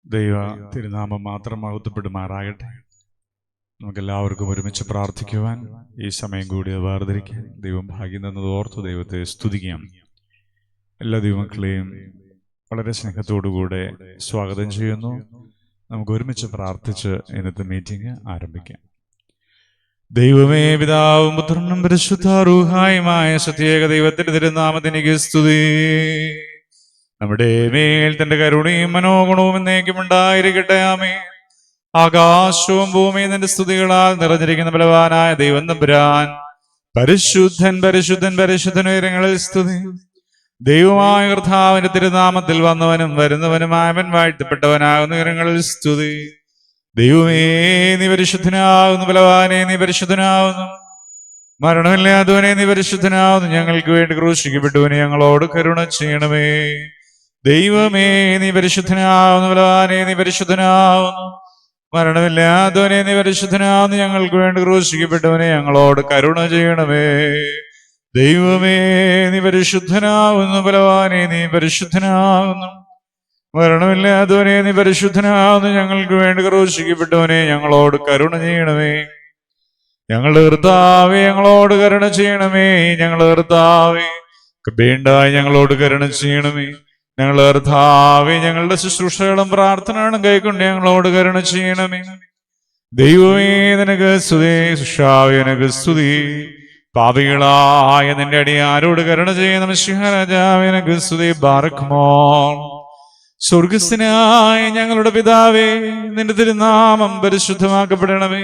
ദൈവ തിരുനാമം മാത്രം മഹത്വപ്പെടുമാറാകട്ടെ. നമുക്കെല്ലാവർക്കും ഒരുമിച്ച് പ്രാർത്ഥിക്കുവാൻ ഈ സമയം കൂടി വേർതിരിക്കാൻ ദൈവം ഭാഗ്യം തന്നത് ഓർത്ത് ദൈവത്തെ സ്തുതിക്കാം. എല്ലാ ദൈവമക്കളെയും വളരെ സ്നേഹത്തോടുകൂടെ സ്വാഗതം ചെയ്യുന്നു. നമുക്ക് ഒരുമിച്ച് പ്രാർത്ഥിച്ച് ഇന്നത്തെ മീറ്റിംഗ് ആരംഭിക്കാം. ദൈവമേ, പിതാവും പുത്രനും പരിശുദ്ധ റൂഹായുമായ സത്യേക ദൈവത്തിന്റെ തിരുനാമത്തിനിക്ക് സ്തുതി. നമ്മുടെ മേൽ തന്റെ കരുണയും മനോഗുണവും എന്നേക്കും ഉണ്ടായിരിക്കട്ടെ. ആമേൻ. ആകാശവും ഭൂമിയും നിന്റെ സ്തുതികളാൽ നിറഞ്ഞിരിക്കുന്ന ബലവാനായ ദൈവം തമ്പുരാൻ പരിശുദ്ധൻ പരിശുദ്ധൻ പരിശുദ്ധൻ ഉയരങ്ങളിൽ സ്തുതി. ദൈവമായ കർത്താവിന്റെ തിരുനാമത്തിൽ വന്നവനും വരുന്നവനുമായവൻ വാഴ്ത്തപ്പെട്ടവനാകുന്ന ഉയരങ്ങളിൽ സ്തുതി. ദൈവമേ, നീ പരിശുദ്ധനാകുന്നു. ബലവാനെ, നീ പരിശുദ്ധനാകുന്നു. മരണമില്ലാത്തവനെ, നീ പരിശുദ്ധനാകുന്നു. ഞങ്ങൾക്ക് വേണ്ടി ക്രൂശിക്കപ്പെട്ടവനെ, ഞങ്ങളോട് കരുണ ചെയ്യണമേ. ദൈവമേ, നീ പരിശുദ്ധനാകുന്നു. ബലവാനെ, നീ പരിശുദ്ധനാകുന്നു. മരണമില്ലാത്തവനെ, നീ പരിശുദ്ധനാകുന്നു. ഞങ്ങൾക്ക് വേണ്ടി ക്രൂശിക്കപ്പെട്ടവനെ, ഞങ്ങളോട് കരുണ ചെയ്യണമേ. ദൈവമേ, നീ പരിശുദ്ധനാകുന്നു. ബലവാനെ, നീ പരിശുദ്ധനാകുന്നു. മരണമില്ലാത്തവനെ, നീ പരിശുദ്ധനാകുന്നു. ഞങ്ങൾക്ക് വേണ്ടി ക്രൂശിക്കപ്പെട്ടവനെ, ഞങ്ങളോട് കരുണ ചെയ്യണമേ. ഞങ്ങളുടെ കർത്താവേ, ഞങ്ങളോട് കരുണ ചെയ്യണമേ. ഞങ്ങളുടെ കർത്താവേ, കൃപയുണ്ടായി ഞങ്ങളോട് കരുണ ചെയ്യണമേ. ഞങ്ങളുടെ കർത്താവേ, ഞങ്ങളുടെ ശുശ്രൂഷകളും പ്രാർത്ഥനകളും കൈക്കൊണ്ട് ഞങ്ങളോട് കരുണ ചെയ്യണമേ. ദൈവമേ, നിനക്ക് സ്തുതി. സുഷാവേ, നിനക്ക് സ്തുതി. പാപികളായ നിന്റെ അടിയാരോട് കരുണ ചെയ്യുന്ന മിശിഹാ രാജാവേ, നിനക്ക് സ്തുതി. ബാറക്കുമോർ. സ്വർഗസ്ഥനായ ഞങ്ങളുടെ പിതാവേ, നിന്റെ തിരുനാമം പരിശുദ്ധമാക്കപ്പെടണമേ.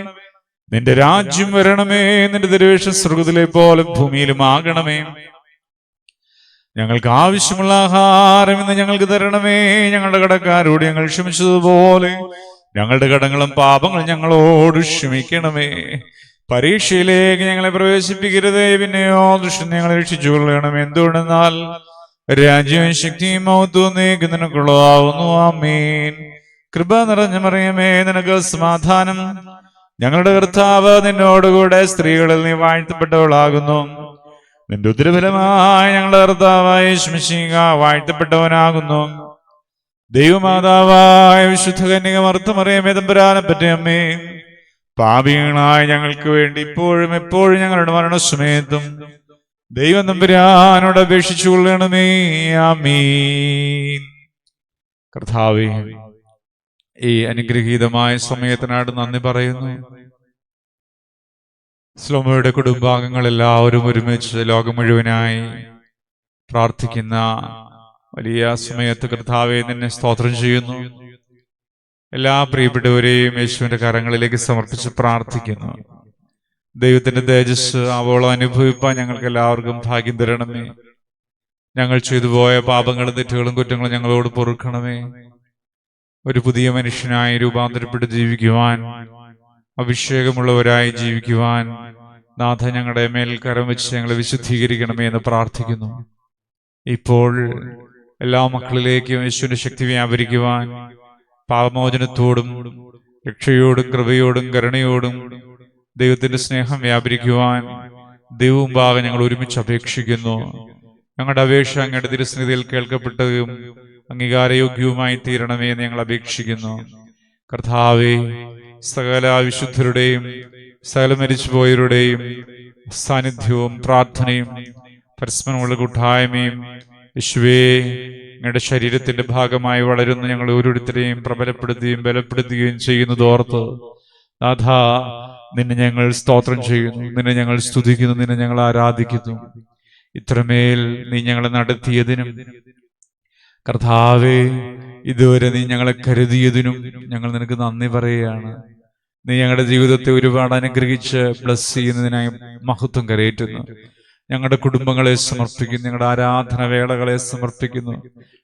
നിന്റെ രാജ്യം വരണമേ. നിന്റെ തിരുവേഷം സ്വർഗത്തിലെ പോലെ ഭൂമിയിലും ആകണമേ. ഞങ്ങൾക്ക് ആവശ്യമുള്ള ആഹാരം ഇന്ന് ഞങ്ങൾക്ക് തരണമേ. ഞങ്ങളുടെ കടക്കാരോട് ഞങ്ങൾ ക്ഷമിച്ചതുപോലെ ഞങ്ങളുടെ കടങ്ങളും പാപങ്ങളും ഞങ്ങളോട് ക്ഷമിക്കണമേ. പരീക്ഷയിലേക്ക് ഞങ്ങളെ പ്രവേശിപ്പിക്കരുതേ, പിന്നെയോ ദുഷ്ടൻ ഞങ്ങളെ രക്ഷിച്ചുകൊള്ളണമേ. എന്തുകൊണ്ടെന്നാൽ രാജ്യവും ശക്തിയും മഹത്വവും നിനക്കുള്ളതാവുന്നു. ആമേൻ. കൃപ നിറഞ്ഞ മറിയമേ, നിനക്ക് സമാധാനം. ഞങ്ങളുടെ കർത്താവ് നിന്നോടുകൂടെ സ്ത്രീകളിൽ നീ വാഴ്ത്തപ്പെട്ടവളാകുന്നു. നിന്റെ ഉദരഫലമായ ഞങ്ങളുടെ കർത്താവായ യേശുമിശിഹാ വാഴ്ത്തപ്പെട്ടവനാകുന്നു. ദൈവമാതാവായ വിശുദ്ധ കന്യക മറിയമേ, തമ്പുരാനെ പറ്റി അമ്മേ, പാപികളായ ഞങ്ങൾക്ക് വേണ്ടി ഇപ്പോഴും എപ്പോഴും ഞങ്ങളുടെ മരണസമയത്തും ദൈവം തമ്പുരാനോട് അപേക്ഷിച്ചു കൊള്ളണമേ. ആമീൻ. കർത്താവേ, ഈ അനുഗ്രഹീതമായ സമയത്തിനായിട്ട് നന്ദി പറയുന്നു. സ്ലോമയുടെ കുടുംബാംഗങ്ങൾ എല്ലാവരും ഒരുമിച്ച് ലോകം മുഴുവനായി പ്രാർത്ഥിക്കുന്ന വലിയ സമയത്ത് കർത്താവെ, നിന്നെ സ്തോത്രം ചെയ്യുന്നു. എല്ലാ പ്രിയപ്പെട്ടവരെയും യേശുവിന്റെ കരങ്ങളിലേക്ക് സമർപ്പിച്ച് പ്രാർത്ഥിക്കുന്നു. ദൈവത്തിന്റെ തേജസ് ആവോളം അനുഭവിപ്പാൻ ഞങ്ങൾക്ക് എല്ലാവർക്കും ഭാഗ്യം തരണമേ. ഞങ്ങൾ ചെയ്തുപോയ പാപങ്ങളും തെറ്റുകളും കുറ്റങ്ങളും ഞങ്ങളോട് പൊറുക്കണമേ. ഒരു പുതിയ മനുഷ്യനായി രൂപാന്തരപ്പെട്ട് ജീവിക്കുവാൻ, അഭിഷേകമുള്ളവരായി ജീവിക്കുവാൻ നാഥ ഞങ്ങളുടെ മേൽ കരം വെച്ച് ഞങ്ങളെ വിശുദ്ധീകരിക്കണമേ എന്ന് പ്രാർത്ഥിക്കുന്നു. ഇപ്പോൾ എല്ലാ മക്കളിലേക്കും യേശുവിന്റെ ശക്തി വ്യാപരിക്കുവാൻ, പാപമോചനത്തോടും രക്ഷയോടും കൃപയോടും കരുണയോടും ദൈവത്തിന്റെ സ്നേഹം വ്യാപരിക്കുവാൻ ദൈവമുമ്പാകെ ഞങ്ങൾ ഒരുമിച്ച് അപേക്ഷിക്കുന്നു. ഞങ്ങളുടെ അപേക്ഷ അങ്ങയുടെ തിരുസന്നിധിയിൽ കേൾക്കപ്പെട്ടതും അംഗീകാരയോഗ്യവുമായി തീരണമേ എന്ന് ഞങ്ങൾ അപേക്ഷിക്കുന്നു. കർത്താവേ, സകല വിശുദ്ധരുടെയും സകല മരിച്ചുപോയവരുടെയും സാന്നിധ്യവും പ്രാർത്ഥനയും പരസ്പരമുള്ള കൂട്ടായ്മയും യേശുവേ, ഞങ്ങളുടെ ശരീരത്തിന്റെ ഭാഗമായി വളരുന്ന ഞങ്ങൾ ഓരോരുത്തരെയും പ്രബലപ്പെടുത്തുകയും ബലപ്പെടുത്തുകയും ചെയ്യുന്നതോർത്ത് നാഥ, നിന്നെ ഞങ്ങൾ സ്തോത്രം ചെയ്യുന്നു, നിന്നെ ഞങ്ങൾ സ്തുതിക്കുന്നു, നിന്നെ ഞങ്ങൾ ആരാധിക്കുന്നു. ഇത്രമേൽ നീ ഞങ്ങളെ നടത്തിയതിനും കർത്താവേ, ഇതുവരെ നീ ഞങ്ങളെ കരുതിയതിനും ഞങ്ങൾ നിനക്ക് നന്ദി പറയുകയാണ്. നീ ഞങ്ങളുടെ ജീവിതത്തെ ഒരുപാട് അനുഗ്രഹിച്ച് ബ്ലസ് ചെയ്യുന്നതിനായി മഹത്വം കരയേറ്റുന്നു. ഞങ്ങളുടെ കുടുംബങ്ങളെ സമർപ്പിക്കുന്നു, ഞങ്ങളുടെ ആരാധന വേളകളെ സമർപ്പിക്കുന്നു.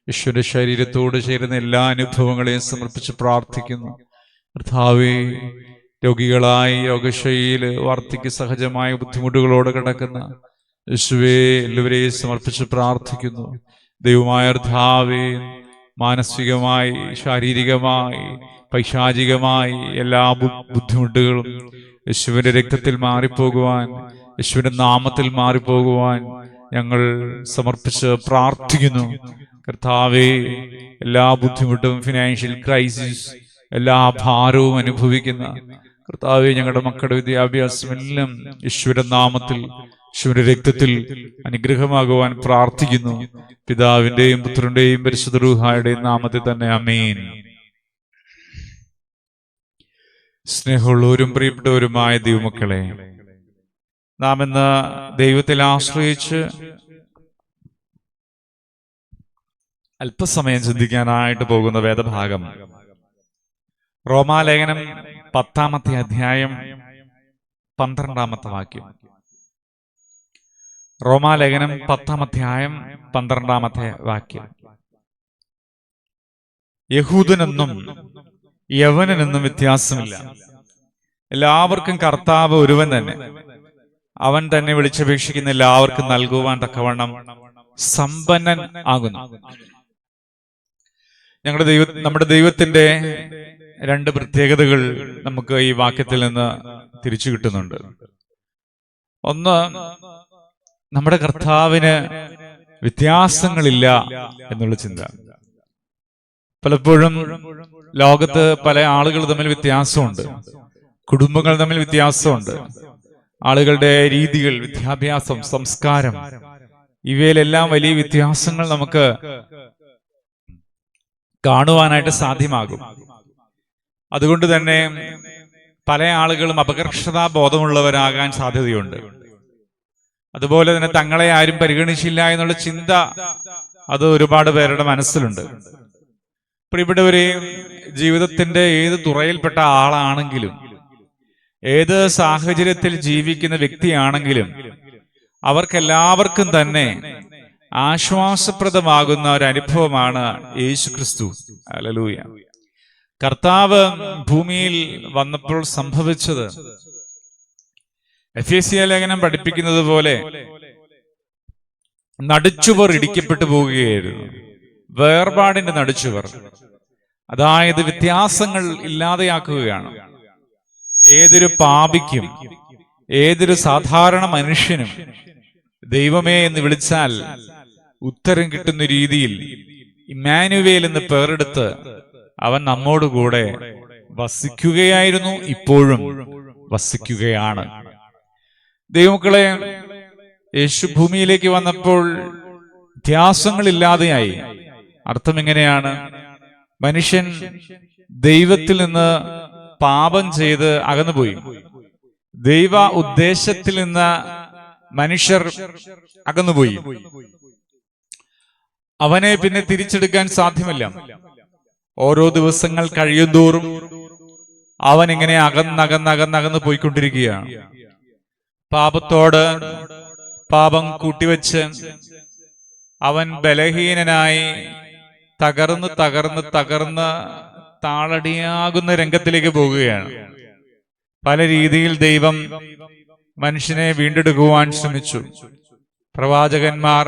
യേശുവിന്റെ ശരീരത്തോട് ചേരുന്ന എല്ലാ അനുഭവങ്ങളെയും സമർപ്പിച്ച് പ്രാർത്ഥിക്കുന്നു. കർത്താവേ, രോഗികളായി രോഗശൈലിയില് വാർദ്ധക്യ സഹജമായ ബുദ്ധിമുട്ടുകളോട് കിടക്കുന്ന യേശുവേ, എല്ലാവരെയും സമർപ്പിച്ച് പ്രാർത്ഥിക്കുന്നു. ദൈവമായ കർത്താവേ, മാനസികമായി ശാരീരികമായി പൈശാചികമായി എല്ലാ ബുദ്ധിമുട്ടുകളും യേശുവിന്റെ രക്തത്തിൽ മാറിപ്പോകുവാൻ, യേശുവിന്റെ നാമത്തിൽ മാറിപ്പോകുവാൻ ഞങ്ങൾ സമർപ്പിച്ച് പ്രാർത്ഥിക്കുന്നു. കർത്താവേ, എല്ലാ ബുദ്ധിമുട്ടും, ഫിനാൻഷ്യൽ ക്രൈസിസ്, എല്ലാ ഭാരവും അനുഭവിക്കുന്ന കർത്താവേ, ഞങ്ങളുടെ മക്കളുടെ വിദ്യാഭ്യാസം എല്ലാം ഈശ്വരനാമത്തിൽ, ഈശ്വര രക്തത്തിൽ അനുഗ്രഹമാകുവാൻ പ്രാർത്ഥിക്കുന്നു. പിതാവിന്റെയും പുത്രന്റെയും പരിശുദ്ധ റൂഹായുടെയും നാമത്തിൽ തന്നെ ആമേൻ. സ്നേഹമുള്ളവരും പ്രിയപ്പെട്ടവരുമായ ദൈവമക്കളെ, നാം ഇന്ന് ദൈവത്തിൽ ആശ്രയിച്ച് അല്പസമയം ചിന്തിക്കാനായിട്ട് പോകുന്ന വേദഭാഗം റോമാലേഖനം 10-ാമത്തെ അധ്യായം 12-ാമത്തെ വാക്യം. റോമാലേഖനം 10-ാം അധ്യായം 12-ാമത്തെ വാക്യം. യഹൂദനെന്നും യവനനെന്നും വ്യത്യാസമില്ല, എല്ലാവർക്കും കർത്താവ് ഒരുവൻ തന്നെ. അവൻ തന്നെ വിളിച്ചപേക്ഷിക്കുന്ന എല്ലാവർക്കും നൽകുവാൻ തക്കവണ്ണം സമ്പന്നൻ ആകുന്നു. നമ്മുടെ ദൈവത്തിന്റെ രണ്ട് പ്രത്യേകതകൾ നമുക്ക് ഈ വാക്യത്തിൽ നിന്ന് തിരിച്ചു കിട്ടുന്നുണ്ട്. ഒന്ന്, നമ്മുടെ കർത്താവിന് വ്യത്യാസങ്ങളില്ല എന്നുള്ള ചിന്ത. പലപ്പോഴും ലോകത്ത് പല ആളുകൾ തമ്മിൽ വ്യത്യാസമുണ്ട്, കുടുംബങ്ങൾ തമ്മിൽ വ്യത്യാസമുണ്ട്, ആളുകളുടെ രീതികൾ, വിദ്യാഭ്യാസം, സംസ്കാരം, ഇവയിലെല്ലാം വലിയ വ്യത്യാസങ്ങൾ നമുക്ക് കാണുവാനായിട്ട് സാധ്യമാകും. അതുകൊണ്ട് തന്നെ പല ആളുകളും അപകർഷതാ ബോധമുള്ളവരാകാൻ സാധ്യതയുണ്ട്. അതുപോലെ തന്നെ തങ്ങളെ ആരും പരിഗണിച്ചില്ല എന്നുള്ള ചിന്ത അത് ഒരുപാട് പേരുടെ മനസ്സിലുണ്ട്. പ്രിയപ്പെട്ടവരെ, ജീവിതത്തിന്റെ ഏത് തുറയിൽപ്പെട്ട ആളാണെങ്കിലും, ഏത് സാഹചര്യത്തിൽ ജീവിക്കുന്ന വ്യക്തിയാണെങ്കിലും, അവർക്കെല്ലാവർക്കും തന്നെ ആശ്വാസപ്രദമാകുന്ന ഒരു അനുഭവമാണ് യേശു ക്രിസ്തു. ഹല്ലേലൂയ. കർത്താവ് ഭൂമിയിൽ വന്നപ്പോൾ സംഭവിച്ചത് എഫേസ്യ ലേഖനം പഠിപ്പിക്കുന്നത് പോലെ നടുച്ചുവർ ഇടിക്കപ്പെട്ടു പോവുകയായിരുന്നു. വേർപാടിന്റെ നടുച്ചുവർ, അതായത് വ്യത്യാസങ്ങൾ ഇല്ലാതെയാക്കുകയാണ്. ഏതൊരു പാപിക്കും, ഏതൊരു സാധാരണ മനുഷ്യനും ദൈവമേ എന്ന് വിളിച്ചാൽ ഉത്തരം കിട്ടുന്ന രീതിയിൽ ഇമ്മാനുവേൽ എന്ന് പേരെടുത്ത് അവൻ നമ്മോടുകൂടെ വസിക്കുകയായിരുന്നു, ഇപ്പോഴും വസിക്കുകയാണ്. ദൈവമക്കളെ, യേശു ഭൂമിയിലേക്ക് വന്നപ്പോൾ വ്യത്യാസങ്ങളില്ലാതെയായി. അർത്ഥം എങ്ങനെയാണ്? മനുഷ്യൻ ദൈവത്തിൽ നിന്ന് പാപം ചെയ്ത് അകന്നുപോയി. ദൈവ ഉദ്ദേശത്തിൽ നിന്ന് മനുഷ്യർ അകന്നുപോയി. അവനെ പിന്നെ തിരിച്ചെടുക്കാൻ സാധ്യമല്ല. ഓരോ ദിവസങ്ങൾ കഴിയുന്തോറും അവൻ ഇങ്ങനെ അകന്നകന്നകന്നകന്ന് പോയിക്കൊണ്ടിരിക്കുകയാണ്. പാപത്തോട് പാപം കൂട്ടിവെച്ച് അവൻ ബലഹീനനായി തകർന്ന് തകർന്ന് തകർന്ന് താളടിയാകുന്ന രംഗത്തിലേക്ക് പോകുകയാണ്. പല രീതിയിൽ ദൈവം മനുഷ്യനെ വീണ്ടെടുക്കുവാൻ ശ്രമിച്ചു. പ്രവാചകന്മാർ,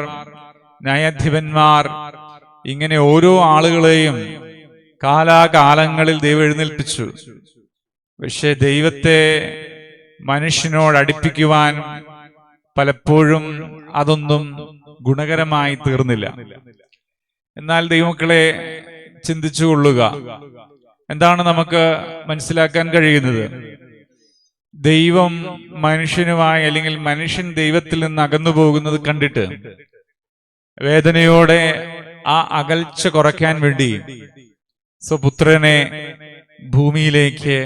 ന്യായാധിപന്മാർ, ഇങ്ങനെ ഓരോ ആളുകളെയും കാലാകാലങ്ങളിൽ ദൈവം എഴുന്നേൽപ്പിച്ചു. പക്ഷെ ദൈവത്തെ മനുഷ്യനോട് അടുപ്പിക്കുവാൻ പലപ്പോഴും അതൊന്നും ഗുണകരമായി തീർന്നില്ല. എന്നാൽ ദൈവമക്കളെ, ചിന്തിച്ചു കൊള്ളുക, എന്താണ് നമുക്ക് മനസ്സിലാക്കാൻ കഴിയുന്നത്? ദൈവം മനുഷ്യനുമായി, അല്ലെങ്കിൽ മനുഷ്യൻ ദൈവത്തിൽ നിന്ന് അകന്നു പോകുന്നത് കണ്ടിട്ട് വേദനയോടെ ആ അകൽച്ച കുറയ്ക്കാൻ വേണ്ടി സ്വപുത്രനെ ഭൂമിയിലേക്ക്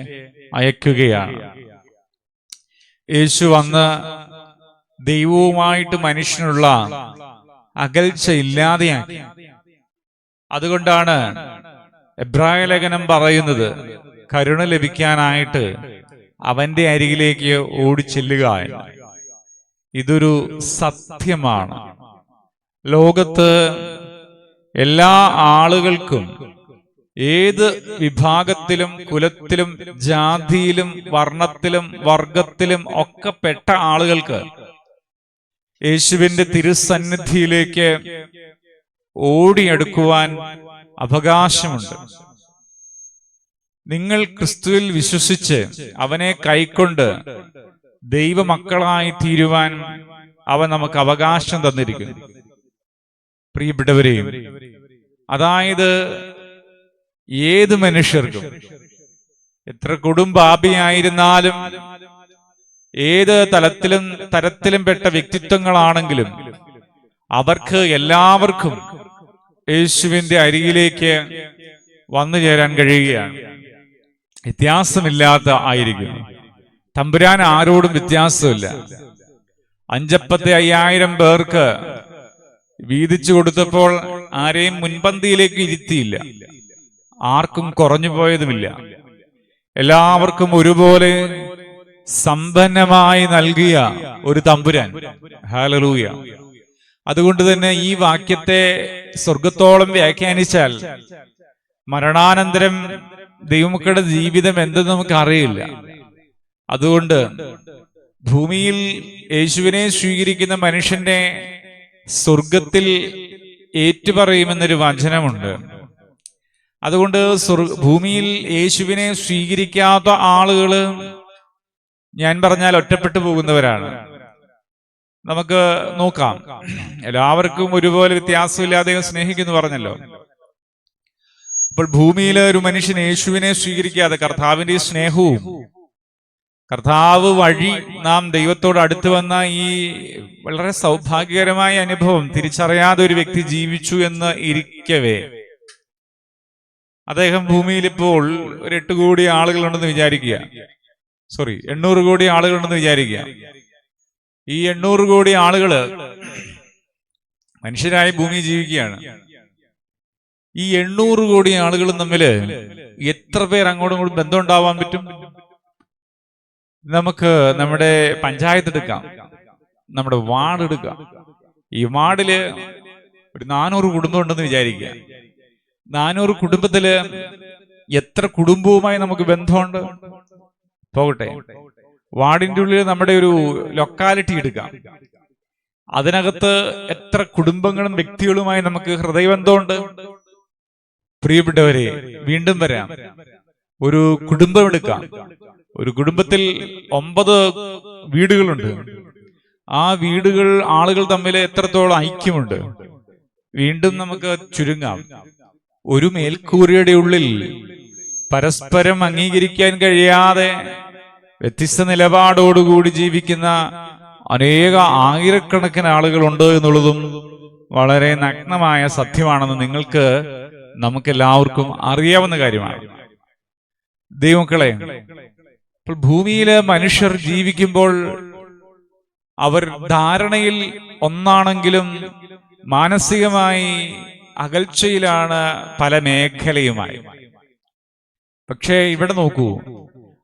അയക്കുകയാണ്. യേശു വന്ന് ദൈവവുമായിട്ട് മനുഷ്യനുള്ള അകൽച്ച ഇല്ലാതെയാക്കി. അതുകൊണ്ടാണ് എബ്രായ ലേഖനം പറയുന്നത്, കരുണ ലഭിക്കാനായിട്ട് അവന്റെ അരികിലേക്ക് ഓടിച്ചെല്ലുക. ഇതൊരു സത്യമാണ്. ലോകത്ത് എല്ലാ ആളുകൾക്കും, ഏത് വിഭാഗത്തിലും കുലത്തിലും ജാതിയിലും വർണ്ണത്തിലും വർഗത്തിലും ഒക്കെ പെട്ട ആളുകൾക്ക് യേശുവിന്റെ തിരുസന്നിധിയിലേക്ക് ഓടിയെടുക്കുവാൻ അവകാശമുണ്ട്. നിങ്ങൾ ക്രിസ്തുവിൽ വിശ്വസിച്ച് അവനെ കൈക്കൊണ്ട് ദൈവമക്കളായി തീരുവാൻ അവൻ നമുക്ക് അവകാശം തന്നിരിക്കുന്നു. പ്രിയപ്പെട്ടവരെയും അതായത് ഏത് മനുഷ്യർക്കും, എത്ര കൊടുംപാപിയായിരുന്നാലും, ഏത് തരത്തിലും പെട്ട വ്യക്തിത്വങ്ങളാണെങ്കിലും, അവർക്ക് എല്ലാവർക്കും യേശുവിന്റെ അരികിലേക്ക് വന്നു ചേരാൻ കഴിയുകയാണ്. വ്യത്യാസമില്ലാത്ത ആയിരിക്കും. തമ്പുരാൻ ആരോടും വ്യത്യാസമില്ല. 5,50,000 പേർക്ക് വീതിച്ചു കൊടുത്തപ്പോൾ ആരെയും മുൻപന്തിയിലേക്ക് ഇരുത്തിയില്ല, ആർക്കും കുറഞ്ഞു പോയതുമില്ല. എല്ലാവർക്കും ഒരുപോലെ സമ്പന്നമായി നൽകിയ ഒരു തമ്പുരാൻ. ഹല്ലേലൂയ. അതുകൊണ്ട് തന്നെ ഈ വാക്യത്തെ സ്വർഗത്തോളം വ്യാഖ്യാനിച്ചാൽ മരണാനന്തരം ദൈവമക്കളുടെ ജീവിതം എന്തെന്ന് നമുക്ക് അറിയില്ല. അതുകൊണ്ട് ഭൂമിയിൽ യേശുവിനെ സ്വീകരിക്കുന്ന മനുഷ്യന്റെ സ്വർഗത്തിൽ ഏറ്റുപറയുമെന്നൊരു വചനമുണ്ട്. അതുകൊണ്ട് ഭൂമിയിൽ യേശുവിനെ സ്വീകരിക്കാത്ത ആളുകള്, ഞാൻ പറഞ്ഞാൽ, ഒറ്റപ്പെട്ടു പോകുന്നവരാണ്. നമുക്ക് നോക്കാം. എല്ലാവർക്കും ഒരുപോലെ വ്യത്യാസമില്ലാതെ സ്നേഹിക്കുന്നു പറഞ്ഞല്ലോ. അപ്പോൾ ഭൂമിയിൽ ഒരു മനുഷ്യൻ യേശുവിനെ സ്വീകരിക്കാതെ, കർത്താവിന്റെ സ്നേഹവും കർത്താവ് വഴി നാം ദൈവത്തോട് അടുത്ത് വന്ന ഈ വളരെ സൗഭാഗ്യകരമായ അനുഭവം തിരിച്ചറിയാതെ ഒരു വ്യക്തി ജീവിച്ചു എന്ന് ഇരിക്കവേ, അദ്ദേഹം ഭൂമിയിൽ ഇപ്പോൾ ഒരു 8 കോടി ആളുകളുണ്ടെന്ന് വിചാരിക്കുക. 800 കോടി ആളുകളുണ്ടെന്ന് വിചാരിക്കുക. ഈ 800 കോടി ആളുകള് മനുഷ്യരായി ഭൂമി ജീവിക്കുകയാണ്. ഈ 800 കോടി ആളുകളും തമ്മില് എത്ര പേർ അങ്ങോട്ടും ഇങ്ങോട്ടും ബന്ധം ഉണ്ടാവാൻ പറ്റും? നമുക്ക് നമ്മുടെ പഞ്ചായത്ത് എടുക്കാം, നമ്മുടെ വാർഡ് എടുക്കാം. ഈ വാർഡില് ഒരു 400 കുടുംബം ഉണ്ടെന്ന് വിചാരിക്കുക. 400 കുടുംബത്തില് എത്ര കുടുംബവുമായി നമുക്ക് ബന്ധമുണ്ട്? പോകട്ടെ, വാർഡിന്റെ ഉള്ളിൽ നമ്മുടെ ഒരു ലൊക്കാലിറ്റി എടുക്കാം. അതിനകത്ത് എത്ര കുടുംബങ്ങളും വ്യക്തികളുമായി നമുക്ക് ഹൃദയബന്ധമുണ്ട്? പ്രിയപ്പെട്ടവരെ, വീണ്ടും വരാം. ഒരു കുടുംബം എടുക്കാം. ഒരു കുടുംബത്തിൽ 9 വീടുകളുണ്ട്. ആ വീടുകൾ, ആളുകൾ തമ്മിൽ എത്രത്തോളം ഐക്യമുണ്ട്? വീണ്ടും നമുക്ക് ചുരുങ്ങാം. ഒരു മേൽക്കൂരയുടെ ഉള്ളിൽ പരസ്പരം അംഗീകരിക്കാൻ കഴിയാതെ വ്യത്യസ്ത നിലപാടോടുകൂടി ജീവിക്കുന്ന അനേക ആയിരക്കണക്കിന് ആളുകളുണ്ട് എന്നുള്ളതും വളരെ നഗ്നമായ സത്യമാണെന്ന് നമുക്കെല്ലാവർക്കും അറിയാവുന്ന കാര്യമാണ്. ദൈവമക്കളെ, ഇപ്പോൾ ഭൂമിയിലെ മനുഷ്യർ ജീവിക്കുമ്പോൾ അവർ ധാരണയിൽ ഒന്നാണെങ്കിലും മാനസികമായി അകൽച്ചയിലാണ് പല മേഖലയുമായി. പക്ഷേ ഇവിടെ നോക്കൂ,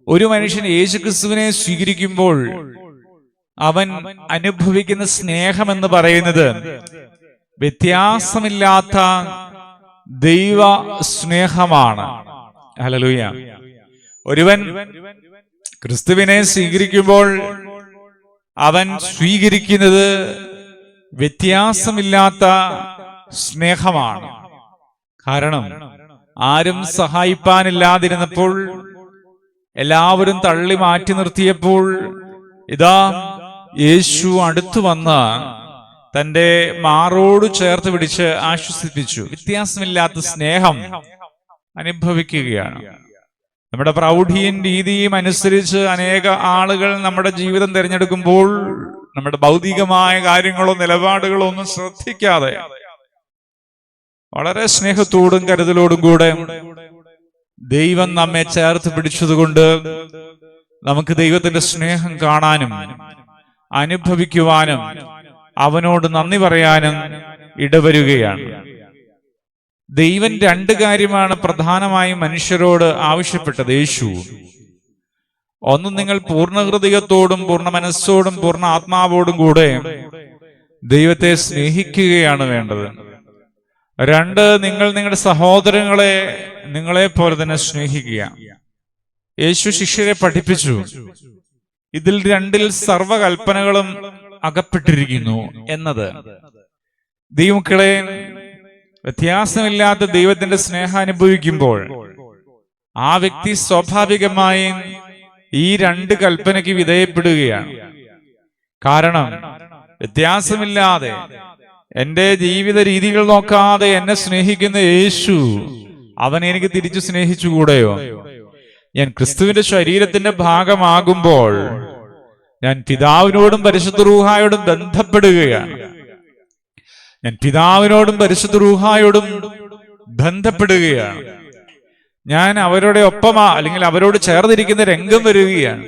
ഒരു മനുഷ്യൻ യേശുക്രിസ്തുവിനെ സ്വീകരിക്കുമ്പോൾ അവൻ അനുഭവിക്കുന്ന സ്നേഹം എന്ന് പറയുന്നത് വ്യത്യാസമില്ലാത്ത ദൈവ സ്നേഹമാണ്. ഹല്ലേലൂയ. ഒരുവൻ ക്രിസ്തുവിനെ സ്വീകരിക്കുമ്പോൾ അവൻ സ്വീകരിക്കുന്നത് വ്യത്യാസമില്ലാത്ത സ്നേഹമാണ്. കാരണം ആരും സഹായിപ്പാനില്ലാതിരുന്നപ്പോൾ, എല്ലാവരും തള്ളി മാറ്റി നിർത്തിയപ്പോൾ, ഇതാ യേശു അടുത്തു വന്ന് തന്റെ മാറോട് ചേർത്ത് പിടിച്ച് ആശ്വസിപ്പിച്ചു. വ്യത്യാസമില്ലാത്ത സ്നേഹം അനുഭവിക്കുകയാണ്. നമ്മുടെ പ്രൗഢിയും രീതിയും അനുസരിച്ച് അനേക ആളുകൾ നമ്മുടെ ജീവിതം തിരഞ്ഞെടുക്കുമ്പോൾ നമ്മുടെ ഭൗതികമായ കാര്യങ്ങളോ നിലപാടുകളോ ഒന്നും ശ്രദ്ധിക്കാതെ വളരെ സ്നേഹത്തോടും കരുതലോടും കൂടെ ദൈവം നമ്മെ ചേർത്ത് പിടിച്ചതുകൊണ്ട് നമുക്ക് ദൈവത്തിന്റെ സ്നേഹം കാണാനും അനുഭവിക്കുവാനും അവനോട് നന്ദി പറയാനും ഇടവരുകയാണ്. ദൈവം 2 കാര്യമാണ് പ്രധാനമായും മനുഷ്യരോട് ആവശ്യപ്പെട്ടത്. യേശു, ഒന്ന്, നിങ്ങൾ പൂർണ്ണ ഹൃദയത്തോടും പൂർണ്ണ മനസ്സോടും പൂർണ്ണ ആത്മാവോടും കൂടെ ദൈവത്തെ സ്നേഹിക്കുകയാണ് വേണ്ടത്. 2, നിങ്ങൾ നിങ്ങളുടെ സഹോദരങ്ങളെ നിങ്ങളെ പോലെ തന്നെ സ്നേഹിക്കുക. യേശു ശിഷ്യരെ പഠിപ്പിച്ചു, ഇതിൽ 2 സർവകൽപ്പനകളും അകപ്പെട്ടിരിക്കുന്നു എന്നത്. ദൈവമക്കളെ, വ്യത്യാസമില്ലാത്ത ദൈവത്തിന്റെ സ്നേഹം അനുഭവിക്കുമ്പോൾ ആ വ്യക്തി സ്വാഭാവികമായും ഈ 2 കൽപ്പനയ്ക്ക് വിധേയപ്പെടുകയാണ്. കാരണം വ്യത്യാസമില്ലാതെ എന്റെ ജീവിത രീതികൾ നോക്കാതെ എന്നെ സ്നേഹിക്കുന്ന യേശു, അവൻ എനിക്ക് തിരിച്ചു സ്നേഹിച്ചുകൂടെയോ? ഞാൻ ക്രിസ്തുവിന്റെ ശരീരത്തിന്റെ ഭാഗമാകുമ്പോൾ ഞാൻ പിതാവിനോടും പരിശുദ്ധ റൂഹായോടും ബന്ധപ്പെടുകയാണ്. ഞാൻ പിതാവിനോടും പരിശുദ്ധ റൂഹായോടും ബന്ധപ്പെടുകയാണ്. ഞാൻ അവരുടെ ഒപ്പമാ, അല്ലെങ്കിൽ അവരോട് ചേർന്നിരിക്കുന്ന രംഗം വരികയാണ്.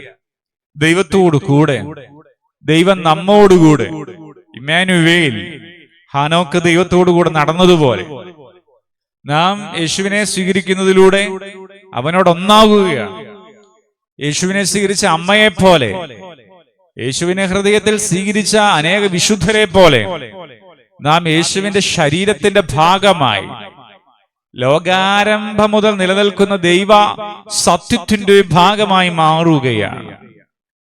ദൈവത്തോട് കൂടെ, ദൈവം നമ്മോടുകൂടെ. ഇമ്മാനുവേൽ, ഹാനോക്ക് ദൈവത്തോടു കൂടെ നടന്നതുപോലെ നാം യേശുവിനെ സ്വീകരിക്കുന്നതിലൂടെ അവനോടൊന്നാവുകയാണ്. യേശുവിനെ സ്വീകരിച്ച അമ്മയെ പോലെ, യേശുവിനെ ഹൃദയത്തിൽ സ്വീകരിച്ച അനേക വിശുദ്ധരെ പോലെ നാം യേശുവിന്റെ ശരീരത്തിന്റെ ഭാഗമായി ലോകാരംഭം മുതൽ നിലനിൽക്കുന്ന ദൈവ സത്യത്തിന്റെ ഭാഗമായി മാറുകയാണ്.